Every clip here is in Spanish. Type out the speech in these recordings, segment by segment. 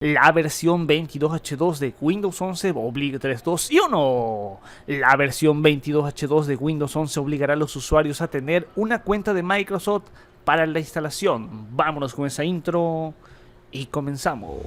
La versión 22H2 de Windows 11 obliga 3, 2 y 1. La versión 22H2 de Windows 11 obligará a los usuarios a tener una cuenta de Microsoft para la instalación. Vámonos con esa intro y comenzamos.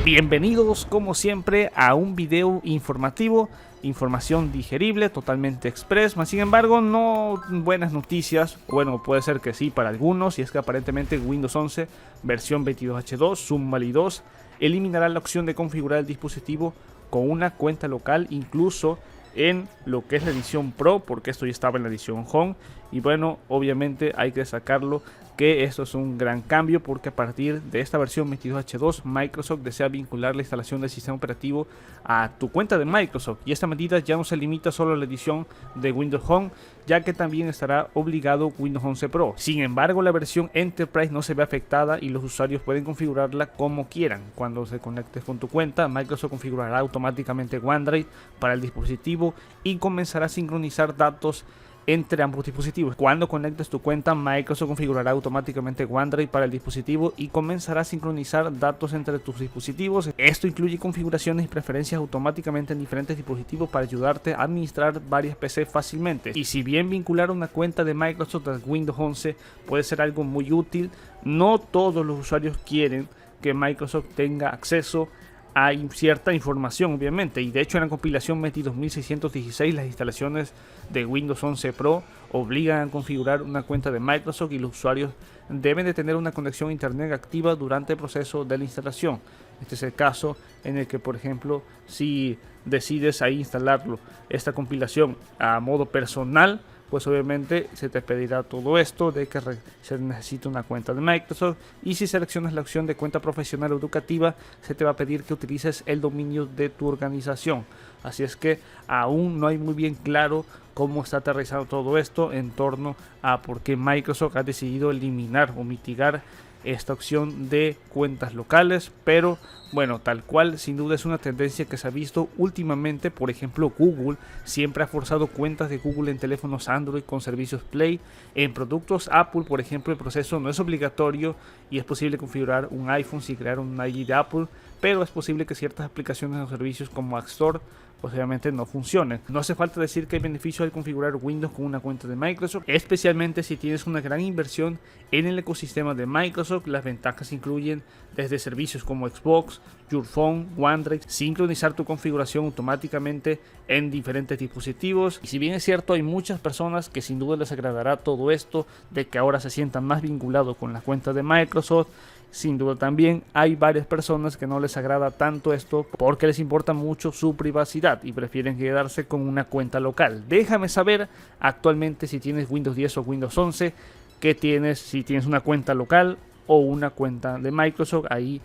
Bienvenidos como siempre a un video informativo, información digerible, totalmente express, mas sin embargo no buenas noticias. Bueno, puede ser que sí para algunos, y es que aparentemente Windows 11 versión 22H2 Zoom 2 eliminará la opción de configurar el dispositivo con una cuenta local, incluso en lo que es la edición Pro, porque esto ya estaba en la edición Home. Y bueno, obviamente hay que sacarlo, que esto es un gran cambio, porque a partir de esta versión 22H2 Microsoft desea vincular la instalación del sistema operativo a tu cuenta de Microsoft, y esta medida ya no se limita solo a la edición de Windows Home, ya que también estará obligado Windows 11 Pro. Sin embargo, la versión Enterprise no se ve afectada y los usuarios pueden configurarla como quieran. Cuando se conectes con tu cuenta, Microsoft configurará automáticamente OneDrive para el dispositivo y comenzará a sincronizar datos entre ambos dispositivos. Cuando conectes tu cuenta, Microsoft configurará automáticamente OneDrive para el dispositivo y comenzará a sincronizar datos entre tus dispositivos. Esto incluye configuraciones y preferencias automáticamente en diferentes dispositivos para ayudarte a administrar varias PC fácilmente. Y si bien vincular una cuenta de Microsoft a Windows 11 puede ser algo muy útil, no todos los usuarios quieren que Microsoft tenga acceso a cierta información, obviamente, y de hecho en la compilación 22616 las instalaciones de Windows 11 Pro obligan a configurar una cuenta de Microsoft, y los usuarios deben de tener una conexión a internet activa durante el proceso de la instalación. Este es el caso en el que, por ejemplo, si decides ahí instalarlo, esta compilación a modo personal, pues obviamente se te pedirá todo esto de que se necesita una cuenta de Microsoft, y si seleccionas la opción de cuenta profesional o educativa, se te va a pedir que utilices el dominio de tu organización. Así es que aún no hay muy bien claro cómo está aterrizando todo esto en torno a por qué Microsoft ha decidido eliminar o mitigar esta opción de cuentas locales, pero bueno, tal cual, sin duda es una tendencia que se ha visto últimamente. Por ejemplo, Google siempre ha forzado cuentas de Google en teléfonos Android con servicios Play. En productos Apple, por ejemplo, el proceso no es obligatorio y es posible configurar un iPhone sin crear un ID de Apple, pero es posible que ciertas aplicaciones o servicios como App Store pues obviamente no funcionen. No hace falta decir que hay beneficios al configurar Windows con una cuenta de Microsoft, especialmente si tienes una gran inversión en el ecosistema de Microsoft. Las ventajas incluyen desde servicios como Xbox, Your Phone, OneDrive, sincronizar tu configuración automáticamente en diferentes dispositivos. Y si bien es cierto, hay muchas personas que sin duda les agradará todo esto de que ahora se sientan más vinculados con la cuenta de Microsoft, sin duda también hay varias personas que no les agrada tanto esto porque les importa mucho su privacidad y prefieren quedarse con una cuenta local. Déjame saber actualmente si tienes Windows 10 o Windows 11, qué tienes, si tienes una cuenta local o una cuenta de Microsoft ahí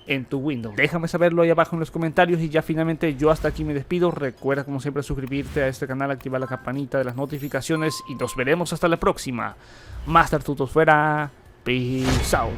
en tu Windows. Déjame saberlo ahí abajo en los comentarios. Y ya finalmente yo hasta aquí me despido. Recuerda como siempre suscribirte a este canal, activar la campanita de las notificaciones y nos veremos hasta la próxima. Master Tutos fuera. Peace out.